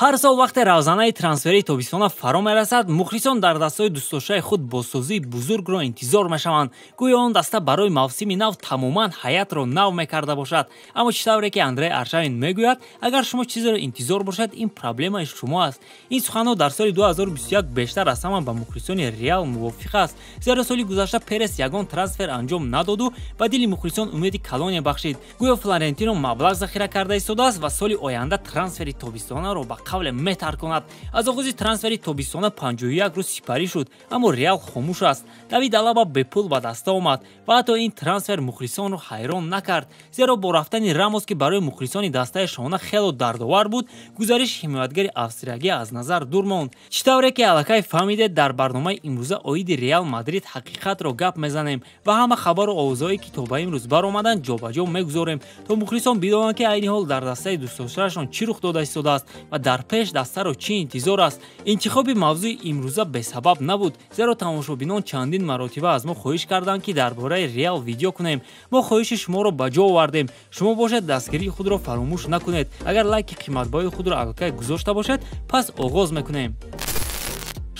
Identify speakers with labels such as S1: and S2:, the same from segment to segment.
S1: ҳар сол вақте равзанаи трансфери тобистона фаро мерасад, мухлисон дар дастаи дӯстдоштаи худ бозсозии бузургро интизор мешаванд. Гӯё он даста барои мавсими нав тамоман ҳаятро нав мекарда бошад. Аммо чӣ тавре ки Андрей Аршавин мегӯяд, агар шумо чизеро интизор бошед, ин проблемаи шумо аст. Ин суханҳо дар соли 2021 бештар аз ҳама ба мухлисони Реал мувофиқ аст. Зеро соли гузашта Перес ягон трансфер анҷом надоду ба дили мухлисон умеди калоне бахшид. Гӯё Флорентино маблағ захира карда истодааст ва соли оянда трансфери тобистонаро ба қавле метарконад. Аз оғози трансфери тобистона 51 рӯз сипарӣ шуд, аммо Реал хомӯш аст. Давид Алаба бепул ба даста омад ва ҳатто ин трансфер мухлисонро ҳайрон накард. Зеро бо рафтани Рамос, ки барои мухлисони дастаи шона хело дардовар буд, гузариши ҳимоятгари австриягӣ аз назар дур монд. Чӣ тавре ки аллакай фаҳмидед, дар барномаи имрӯза оиди Реал Мадрид ҳақиқатро гап мезанем ва ҳама хабару овозҳое ки то ба имрӯз баромаданд ҷобаҷо мегузорем, то мухлисон бидонанд ки айни ҳол дар дастаи дӯстдоштаашон чӣ рух дода истодааст ва дар пеш дастаро чӣ интизор аст. Интихоби мавзӯи имрӯза бесабаб набуд, зеро тамошобинон чандин маротиба аз мо хоҳиш карданд ки дар бораи Реал видео кунем. Мо хоҳиши шуморо ба ҷо овардем. Шумо бошед дастгирии худро фаромӯш накунед. Агар лайки қиматбоҳи худро аллакай гузошта бошед, пас оғоз мекунем.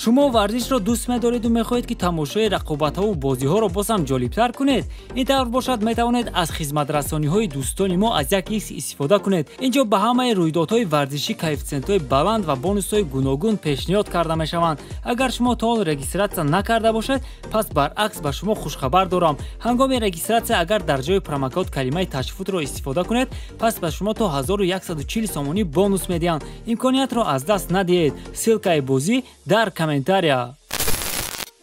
S1: шумо варзишро дӯст медориду мехоҳед ки тамошои рақобатҳову бозиҳоро боз ҳам ҷолибтар кунед? Ин тавр бошад, метавонед аз хизматрасониҳои дӯстони мо аз як икс истифода кунед. Инҷо ба ҳамаи рӯйдодҳои варзишӣ коэффициентҳои баланд ва бонусҳои гуногун пешниҳод карда мешаванд. Агар шумо то он регистратсия накарда бошед, пас баръакс ба шумо хушхабар дорам. Ҳангоми регистратсия агар дар ҷои промокод калимаи ташвифутро истифода кунед, пас ба шумо то 1140 сомонӣ бонус медиҳанд. Имкониятро аз даст надиҳед. Ссилкаи бозӣ дар комментария.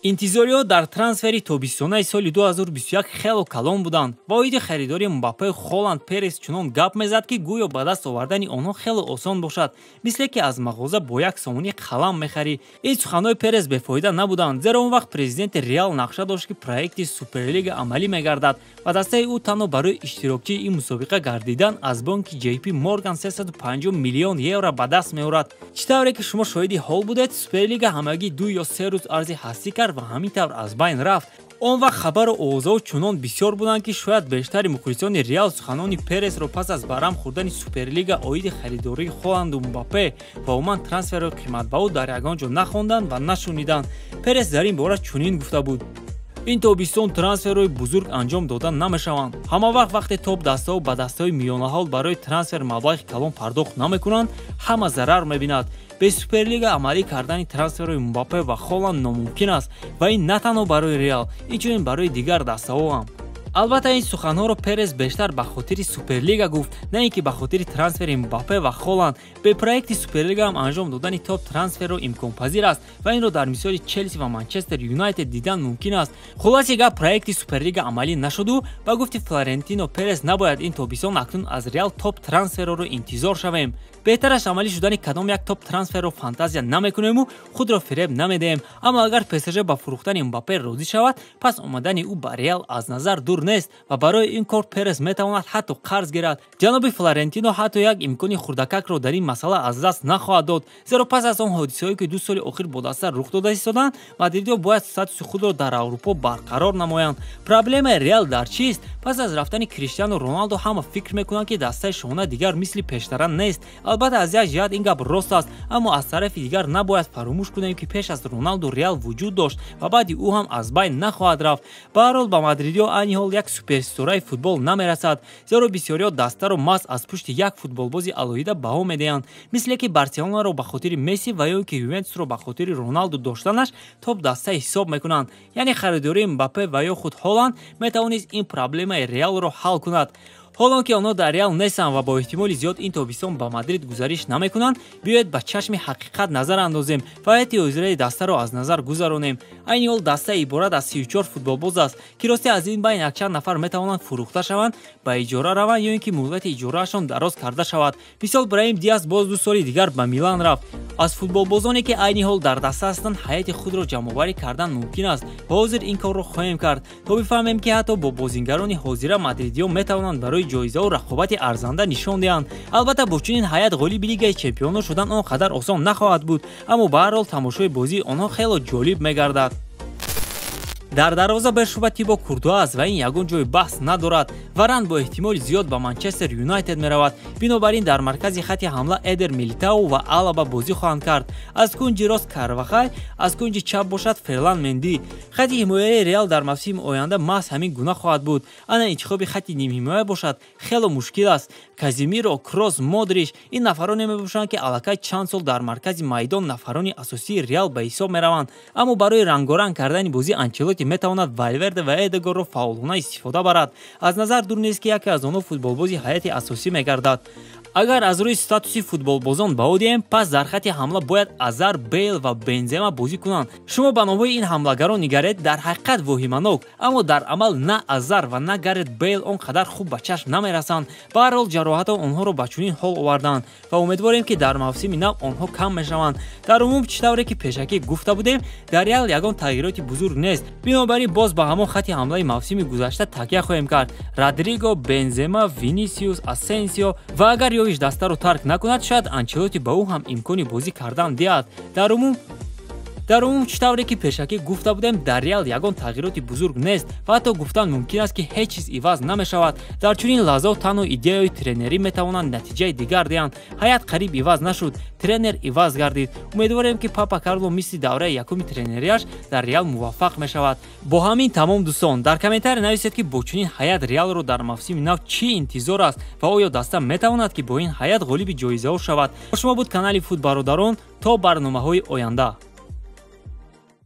S1: интизориҳо дар трансфери тобистонаи соли 2021 хело калон буданд. Ба оиди харидори Мбаппе, Холланд, Перес чунон гап мезад ки гӯё ба даст овардани онҳо хело осон бошад, мисле ки аз мағоза бо як сомонӣ қалам мехарӣ. Ин суханҳои Перес бефоида набуданд, зеро он вақт президенти Реал нақша дошт ки проекти Суперлига амалӣ мегардад ва дастаи ӯ танҳо барои иштирокчии ин мусобиқа гардидан аз бонки JP Morgan 350 миллион евро ба даст меорад. Чӣ тавре ки шумо шоҳиди ҳол будед, Суперлига ҳамагӣ 2 ё 3 рӯз арзи ҳастӣ кард ва ҳамин тавр аз байн рафт. Он вақт хабару овозҳо чунон бисёр буданд ки шояд бештари мухлисони Реал суханони Пересро пас аз барам хӯрдани Суперлига оиди харидории Холланду Мбаппе ва умуман трансферҳои қиматбаҳо дар ягон ҷо нахонданд ва нашуниданд. Перес дар ин бора чунин гуфта буд: ин тобистон трансферҳои бузург анҷом дода намешаванд. Ҳама вақт вақте топ дастаҳо ба дастаҳои миёнаҳол барои трансфер маблағи калон пардохт намекунанд, ҳама зарар мебинад. Бе Суперлига амалӣ кардани трансферҳои Мбаппе ва Холланд номумкин аст ва ин на танҳо барои Реал, инчунин барои дигар дастаҳо ҳам. албатта ин суханҳоро Перес бештар ба хотири Суперлига гуфт, на ин ки ба хотири трансфери Мбаппе ва Холланд. Бе проекти Суперлига ҳам анҷом додани топ трансферро имконпазир аст ва инро дар мисоли Челси ва Манчестер Юнайтед дидан мумкин аст. Хулоси гап, проекти Суперлига амалӣ нашуду, ба гуфти Флорентино Перес набояд ин тобистон акнун аз Реал топ трансферро интизор шавем. беҳтараш амалӣ шудани кадом як топ трансферро фантазия намекунему худро фиреб намедиҳем. Аммо агар ПСЖ ба фурӯхтани Мбаппе розӣ шавад, пас омадани ӯ ба Реал аз назар дур нест ва барои ин кор Перес метавонад ҳатто қарз гирад. ҷаноби Флорентино ҳатто як имкони хурдакакро дар ин масъала аз даст нахоҳад дод, зеро пас аз он ҳодисаҳое ки 2 соли охир бо даста рух дода истоданд, мадридиҳо бояд статуси худро дар Аврупо барқарор намоянд. Проблемаи Реал дар чист? Пас аз рафтани Криштиану Роналдо ҳама фикр мекунанд ки дастаи шона дигар мисли пештара нест. албатта аз як ҷиҳат ин гап рост аст, аммо аз тарафи дигар набояд фаромӯш кунем ки пеш аз Роналду Реал вуҷуд дошт ва баъди ӯ ҳам аз байн нахоҳад рафт. Ба ҳар ҳол ба мадридиҳо айни ҳол як суперстораи футбол намерасад, зеро бисёриҳо дастаро маҳз аз пушти як футболбози алоҳида баҳо медиҳанд, мисле ки Барселонаро ба хотири Месси ва ё ки Ювентусро ба хотири Роналду доштанаш топ даста ҳисоб мекунанд. яъне харидории Мбаппе ва ё худ Холланд метавонист ин проблемаи Реалро ҳал кунад. ҳолон ки онҳо дар Реал нестанд ва бо эҳтимоли зиёд ин тобистон ба Мадрид гузариш намекунанд, биёед ба чашми ҳақиқат назар андозем ва ҳайати ҳозираи дастаро аз назар гузаронем. айни ҳол даста иборат аз 34 футболбоз аст, ки рости аз ин байн якчанд нафар метавонанд фурӯхта шаванд, ба иҷора раванд ё ин ки муддати иҷораашон дароз карда шавад. мисол Браҳим Диас боз 2 соли дигар ба Милан рафт. аз футболбозоне ки айни ҳол дар даста ҳастанд ҳайати худро ҷамъоварӣ кардан мумкин аст ва ҳозир ин корро хоҳем кард, то бифаҳмем ки ҳатто бо бозингарони ҳозира мадридиҳо метавонанд барои ҷоизаву рақобати арзанда нишон диҳанд. албатта бо чунин ҳаят ғолиби Лигаи Чемпионҳо шудан он қадар осон нахоҳад буд, аммо ба ҳар ҳол тамошои бозии онҳо хело ҷолиб мегардад. дар дарвоза бешуба Тибо Куртуа аст ва ин ягон ҷои баҳс надорад. Варан бо эҳтимоли зиёд ба Манчестер Юнайтед меравад. Бинобар ин дар маркази хатти ҳамла Эдер Милитау ва Алаба бозӣ хоҳанд кард. Аз кунҷи рост Карвахал, аз кунҷи чап бошад Ферлан Менди. Хатти ҳимояи Реал дар мавсими оянда маҳз ҳамин гуна хоҳад буд. Ана интихоби хатти нимҳимоя бошад хело мушкил аст. Казимиро, Крос, Модрич ин нафароне мебошанд ки аллакай чанд сол дар маркази майдон нафарони асосии Реал ба ҳисоб мераванд. Аммо барои рангоранг кардани бозӣ Анчелоти метавонад Валверде ва Эдегорро фаулона истифода барад. Аз назар дур нест ки яке аз онҳо футболбози ҳайати асосӣ мегардад. Агар аз рӯи статуси футболбозон баҳодием, пас дар хатти ҳамла бояд Азар, Бейл ва Бензема бозӣ кунанд. Шумо ба номҳои ин ҳамлагарон нигаред, дар ҳақиқат воҳиманок, аммо дар амал на Азар ва на Гарет Бейл он қадар хуб ба чашм намерасанд. Ба ҳар ҳол ҷароҳатҳо онҳоро ба чунин ҳол оварданд ва умедворем ки дар мавсими нав онҳо кам мешаванд. Дар умум чӣ тавре ки пешакӣ гуфта будем, дар Реал ягон тағйироти бузург нест. Бинобар ин боз ба ҳамон хатти ҳамлаи мавсими гузашта такя хоҳем кард. Родриго, Бензема, Винисиус, Асенсио ва агар ёиш дастаро тарк накунад, шояд Анчелоти ба ӯ ҳам имкони бозӣ кардан диҳад. Дар умум чӣ тавре ки пешакӣ гуфта будем, дар Реал ягон тағйироти бузург нест ва ҳатто гуфтан мумкин аст ки ҳеҷ чиз иваз намешавад. Дар чунин лаҳзаҳо танҳо идеяҳои тренерӣ метавонанд натиҷаи дигар диҳанд. Ҳаят қариб иваз нашуд, тренер иваз гардид. Умедворем ки Папа Карло мисли давраи якуми тренерияш дар Реал муваффақ мешавад. Бо ҳамин тамом дӯстон, дар комментария нависед ки бо чунин ҳаят Реалро дар мавсими нав чӣ интизор аст ва оё даста метавонад ки бо ин ҳаят ғолиби ҷоизаҳо шавад. Шумо буд канали Футбародарон то барномаҳои оянда.